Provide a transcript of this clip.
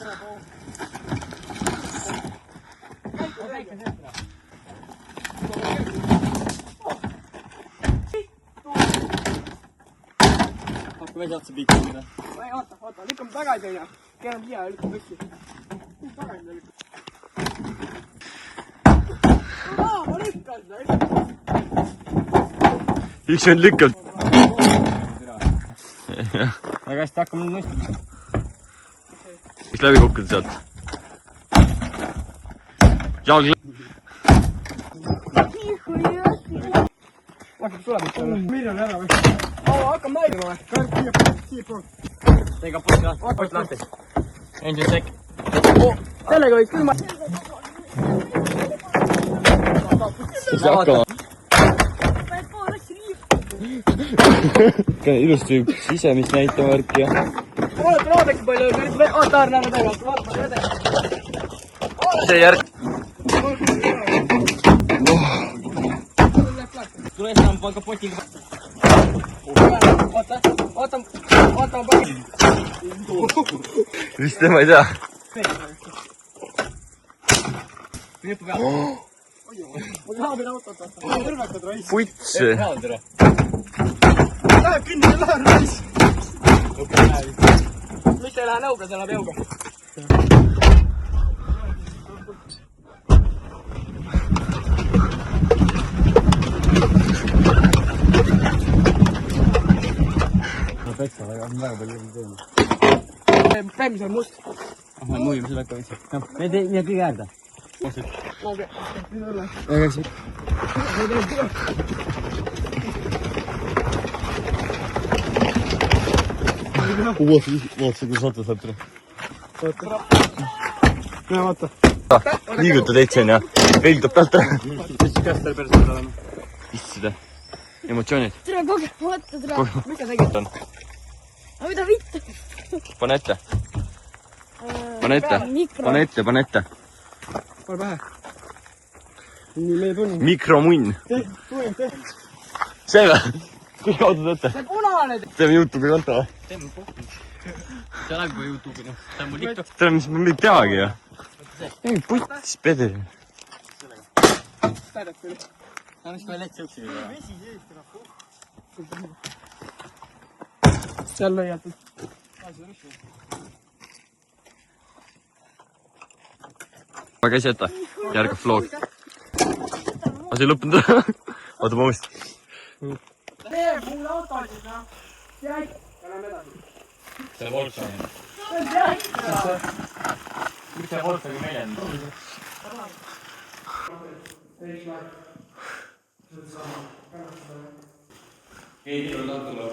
Hakka veidi otsa piikida. Oota, lükkame tagasi ja keerame siia ja lükkame püssi. Tagasi lükkame. Ma lükkan seda. Üks vend lükkab. Väga hästi hakkame nüüd mõistma. Mis läbi kukkuda sealt? Jalg läbi. Hakkab sulemist olla. Mirjani ära või? Hakkab naidima või? Siia poolt. Teiga post lahti. Engine check. Sellega võid külma. Mis hakkama? Ilusti sisemist näitama värki ja... Vaadake palju, oota Arne tagasi, vaata vede. See järg... Tule enam panka potiga. Oota, ma panin. Vist tema ei tea. Nipu peal. Ma saabin autot vaata. Kõrvekad raisk. Puts. Head tere. Läheb kinni, läheb raisk. Mis ei lähe nõuga, see läheb jõuga. Peksa, aga on väga palju teema. Premis on must. Ahah, muidu seda ka võtsid. Me teeme kõige äärde. Okei, nüüd õlle. Väga hästi. Vaata, kui sata saab tule. Näe, vaata. Liiguta täitsa on ja veildab pealt ära. Mis käest teil päris peal olema? Issida. Emotsioonid. Tere kogemata, tere. Mis sa tegid? Aga mida vittu? Pane ette. Pane ette. Pane ette, pane ette. Pane pähe. Nii meie tunni. Mikromunn. Tee. See või? Kui kaudud ette? See punane. Teeme YouTube'i konto või? Teeme pohku. See läheb juba YouTube'i, noh. See on mul TikTok. Teeme, mis me ei teagi ju. Ei, puts, pede. Täidab küll. No mis meil ette sõuksi ei ole? Seal lõiatud. Ma käsi ette. Järgab vlog. Ma see lõppenud ära. Oota, ma mõistan. Tee mulle auto siis, noh. Jäi. Lähme edasi. See Volkswagen. Miks see Volkswagen meil on? Ei, tuleb tahtuma.